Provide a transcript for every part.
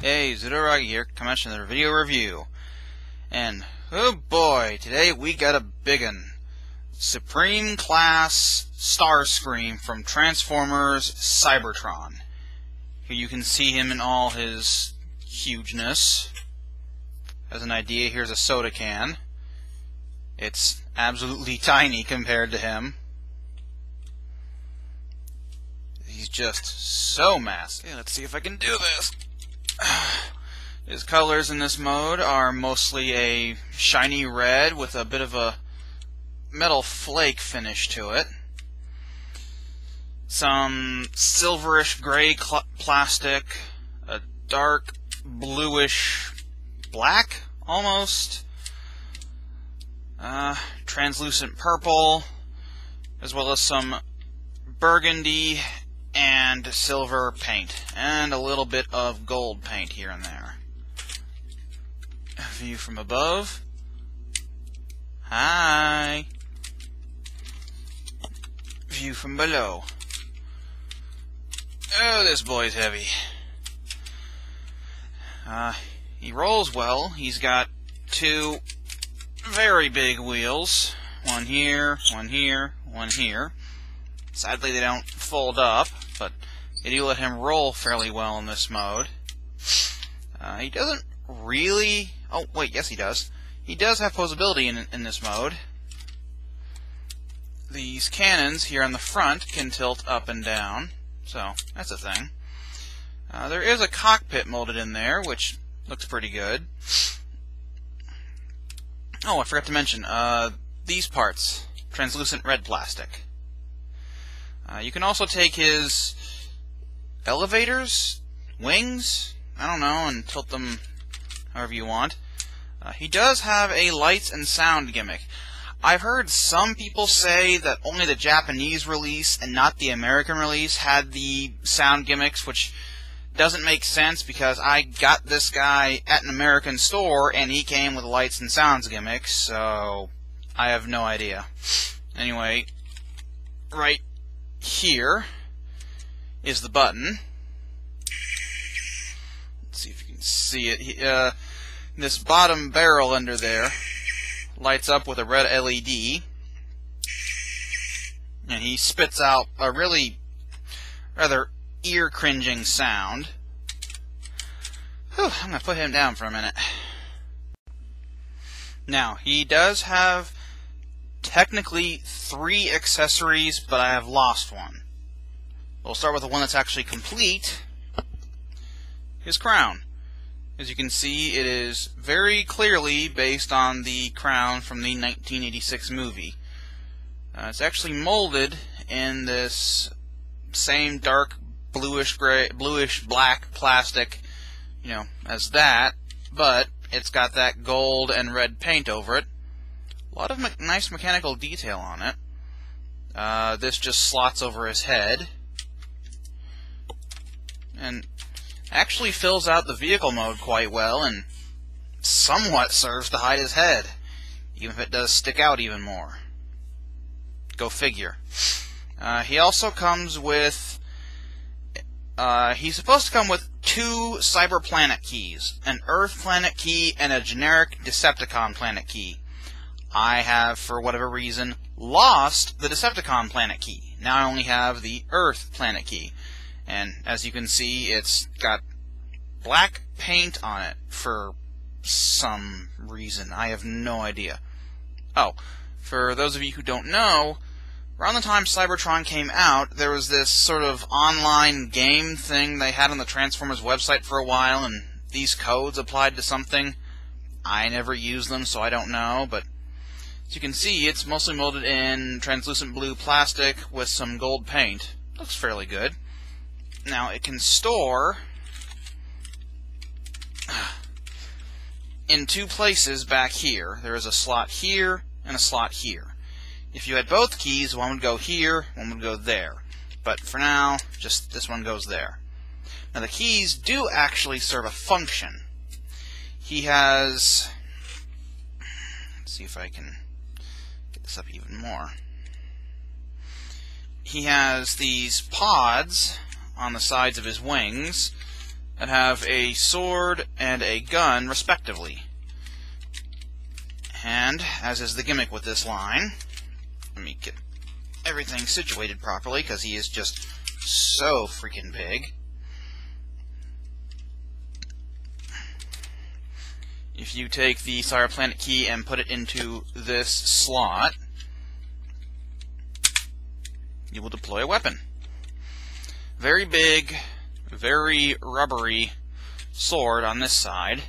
Hey, Zudoragi here, coming at you with another video review. And, oh boy, today we got a biggin'. Supreme Class Starscream from Transformers Cybertron. Here you can see him in all his hugeness. As an idea, here's a soda can. It's absolutely tiny compared to him. He's just so massive. Okay, let's see if I can do this. His colors in this mode are mostly a shiny red with a bit of a metal flake finish to it. Some silverish gray plastic, a dark bluish black almost, translucent purple, as well as some burgundy and silver paint, and a little bit of gold paint here and there. A view from above. Hi. View from below. Oh, this boy's heavy. He rolls well. He's got two very big wheels. One here, one here, one here. Sadly, they don't fold up, but they do let him roll fairly well in this mode. He doesn't really... Oh, wait, yes he does. He does have Poseability in this mode. These cannons here on the front can tilt up and down, so that's a thing. There is a cockpit molded in there, which looks pretty good. Oh, I forgot to mention, these parts, translucent red plastic. You can also take his elevators, wings, I don't know, and tilt them however you want. He does have a lights and sound gimmick. I've heard some people say that only the Japanese release and not the American release had the sound gimmicks, which doesn't make sense because I got this guy at an American store and he came with lights and sounds gimmicks, so I have no idea. Anyway, right here is the button. Let's see if you can see it. This bottom barrel under there lights up with a red LED, and he spits out a really rather ear-cringing sound. Whew, I'm going to put him down for a minute. Now, he does have technically 3 accessories, but I have lost one. We'll start with the one that's actually complete. His crown. As you can see, it is very clearly based on the crown from the 1986 movie. It's actually molded in this same dark bluish black plastic, you know, as that, but it's got that gold and red paint over it. A lot of nice mechanical detail on it. This just slots over his head, and actually fills out the vehicle mode quite well, and somewhat serves to hide his head, even if it does stick out even more. Go figure. He also comes with... he's supposed to come with 2 Cyber Planet keys, an Earth Planet key and a generic Decepticon Planet key. I have, for whatever reason, lost the Decepticon Planet key. Now I only have the Earth Planet key. And as you can see, it's got black paint on it for some reason. I have no idea. Oh, for those of you who don't know, around the time Cybertron came out, there was this sort of online game thing they had on the Transformers website for a while, and these codes applied to something. I never used them, so I don't know, but as you can see, it's mostly molded in translucent blue plastic with some gold paint. Looks fairly good. Now, it can store in 2 places back here. There is a slot here and a slot here. If you had both keys, one would go here, one would go there. But for now, just this one goes there. Now, the keys do actually serve a function. He has... Let's see if I can get this up even more. he has these pods on the sides of his wings that have a sword and a gun, respectively. And, as is the gimmick with this line, let me get everything situated properly, because he is just so freaking big. If you take the Cyberplanet key and put it into this slot, you will deploy a weapon. Very big, very rubbery sword on this side.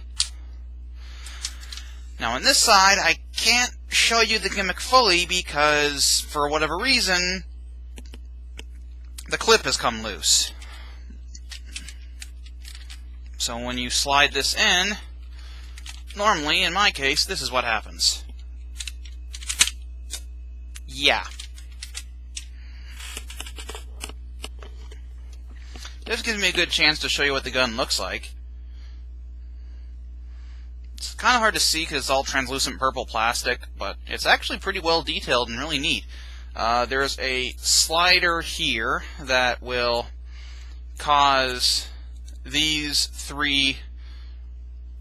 Now on this side, I can't show you the gimmick fully because, for whatever reason, the clip has come loose. So when you slide this in, normally, in my case, this is what happens. Yeah. This gives me a good chance to show you what the gun looks like. It's kind of hard to see because it's all translucent purple plastic, but it's actually pretty well detailed and really neat. There's a slider here that will cause these 3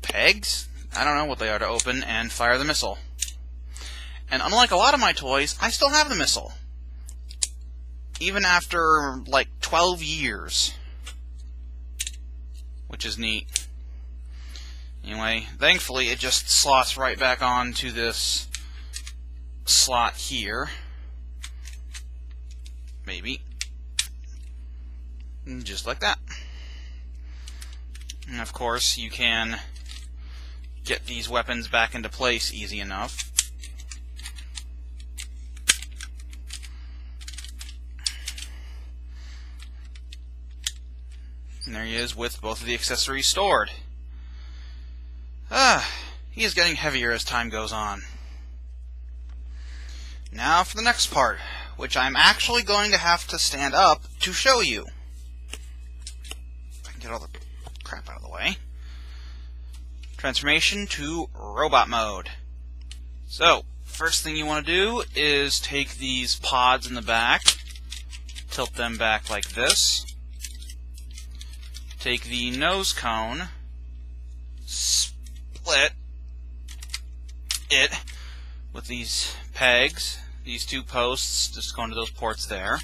pegs, I don't know what they are, to open and fire the missile. And unlike a lot of my toys, I still have the missile. Even after, like, 12 years. Which is neat. Anyway, thankfully it just slots right back onto this slot here. Maybe. And just like that. And of course, you can get these weapons back into place easy enough. And there he is with both of the accessories stored. He is getting heavier as time goes on. Now for the next part, which I'm actually going to have to stand up to show you. If I can get all the crap out of the way. Transformation to robot mode. So, first thing you want to do is take these pods in the back, tilt them back like this. Take the nose cone, split it with these pegs, these 2 posts, just go into those ports there.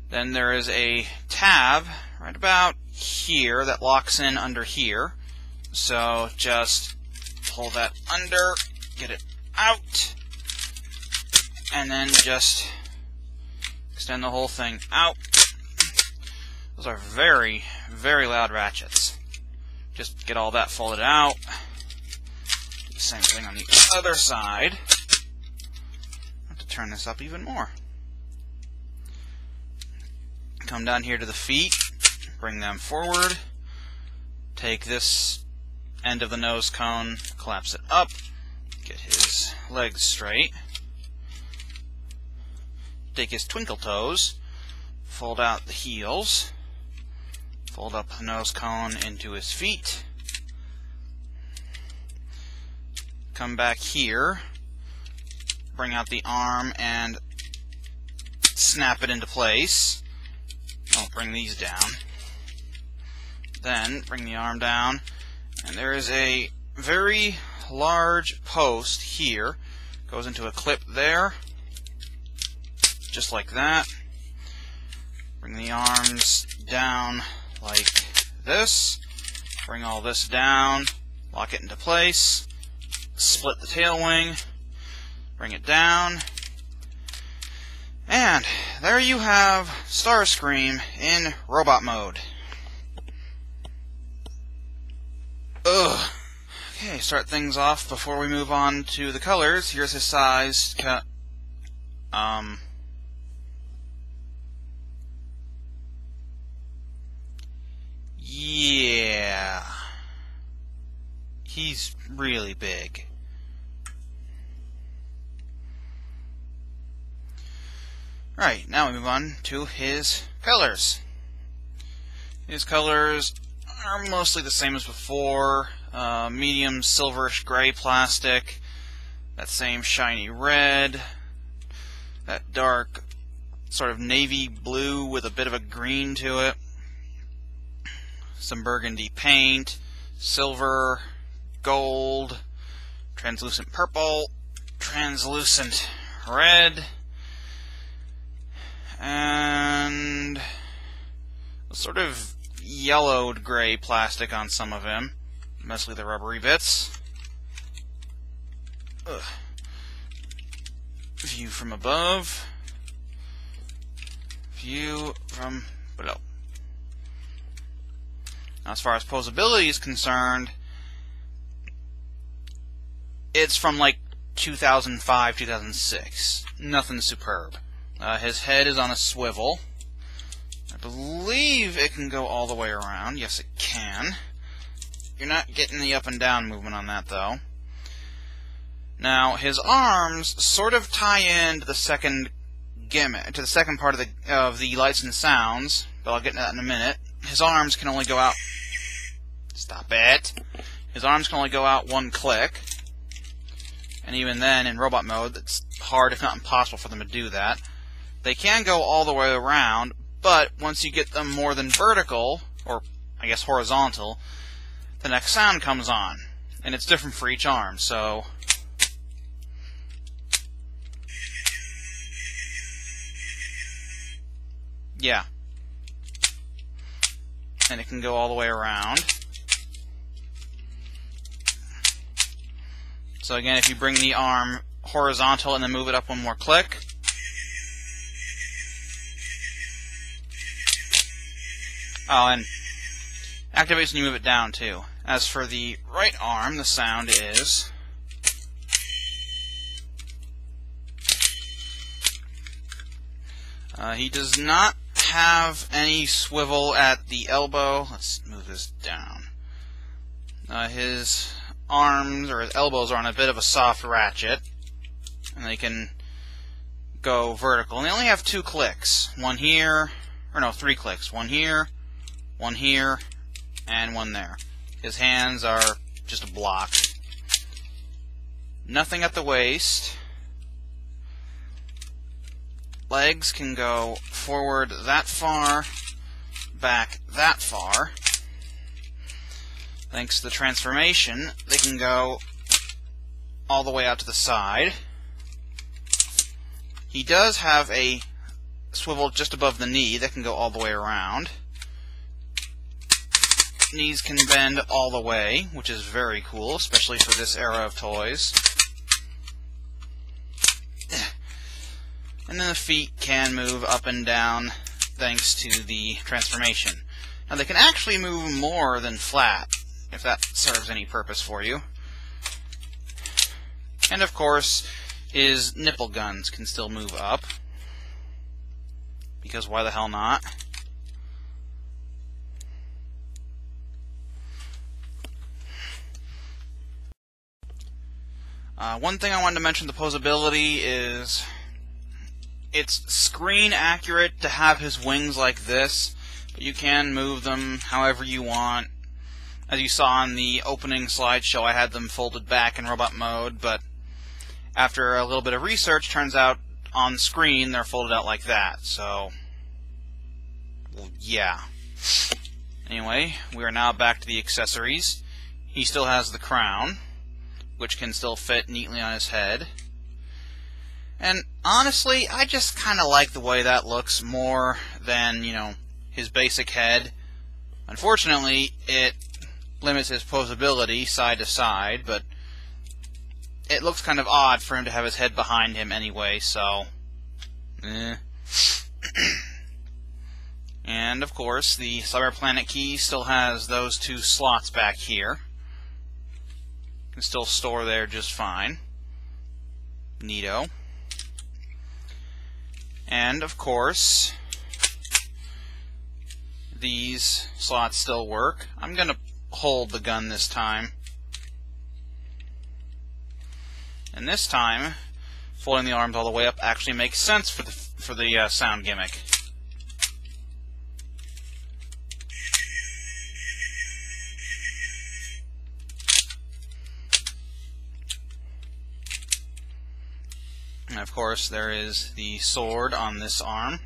Then there is a tab right about here that locks in under here. So just pull that under, get it out, and then just extend the whole thing out. Those are very, very loud ratchets. Just get all that folded out. Do the same thing on the other side. I have to turn this up even more. Come down here to the feet, bring them forward. Take this end of the nose cone, collapse it up, get his legs straight. Take his twinkle toes, fold out the heels. Fold up the nose cone into his feet. Come back here. Bring out the arm and snap it into place. I'll bring these down. Then bring the arm down. And there is a very large post here. Goes into a clip there. Just like that. Bring the arms down like this. Bring all this down, lock it into place, split the tail wing, bring it down, and there you have Starscream in robot mode. Ugh. Okay, start things off before we move on to the colors. Here's his size. Yeah. He's really big. Right, now we move on to his colors. His colors are mostly the same as before. Medium silverish gray plastic, that same shiny red, that dark sort of navy blue with a bit of a green to it. Some burgundy paint, silver, gold, translucent purple, translucent red, and a sort of yellowed gray plastic on some of him, mostly the rubbery bits. Ugh. View from above. View from below. Now, as far as Poseability is concerned, it's from like 2005, 2006. Nothing superb. His head is on a swivel. I believe it can go all the way around. Yes, it can. You're not getting the up and down movement on that, though. Now, his arms sort of tie into the second gimmick, to the second part of the lights and sounds, but I'll get into that in a minute. His arms can only go out... Stop it! His arms can only go out one click, and even then, in robot mode, it's hard, if not impossible, for them to do that. They can go all the way around, but once you get them more than vertical, or I guess horizontal, the next sound comes on, and it's different for each arm, so... yeah. And it can go all the way around. So again, if you bring the arm horizontal and then move it up one more click, oh, and activates when you move it down too. As for the right arm, the sound is... he does not have any swivel at the elbow. Let's move this down. His arms, or his elbows, are on a bit of a soft ratchet, and they can go vertical. And they only have 2 clicks. One here, or no, 3 clicks. One here, and one there. His hands are just a block. Nothing at the waist. Legs can go forward that far, back that far. Thanks to the transformation, they can go all the way out to the side. He does have a swivel just above the knee that can go all the way around. Knees can bend all the way, which is very cool, especially for this era of toys. And then the feet can move up and down thanks to the transformation. Now they can actually move more than flat, if that serves any purpose for you. And of course, his nipple guns can still move up, because why the hell not? One thing I wanted to mention, the Poseability, is it's screen accurate to have his wings like this, but you can move them however you want. As you saw in the opening slideshow, I had them folded back in robot mode, but after a little bit of research, turns out on screen they're folded out like that, so... well, yeah. Anyway, we are now back to the accessories. He still has the crown, which can still fit neatly on his head. And honestly, I just kind of like the way that looks more than, you know, his basic head. Unfortunately, it limits his Poseability side to side, but it looks kind of odd for him to have his head behind him anyway, so... And, of course, the Cyberplanet key still has those 2 slots back here. Can still store there just fine. Neato. And, of course, these slots still work. I'm going to hold the gun this time. And this time, folding the arms all the way up actually makes sense for the sound gimmick. And of course, there is the sword on this arm.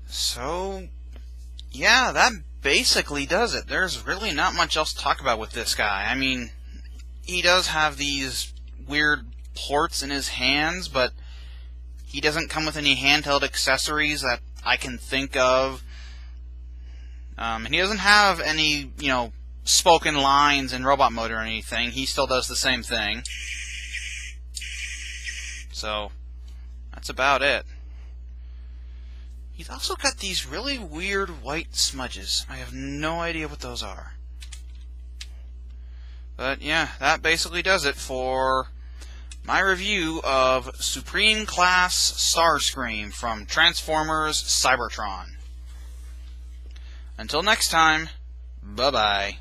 So, yeah, that basically does it. There's really not much else to talk about with this guy. I mean, he does have these weird ports in his hands, but he doesn't come with any handheld accessories that I can think of. And he doesn't have any, spoken lines in robot mode or anything. He still does the same thing. So, that's about it. He's also got these really weird white smudges. I have no idea what those are. But yeah, that basically does it for my review of Supreme Class Starscream from Transformers Cybertron. Until next time, bye-bye.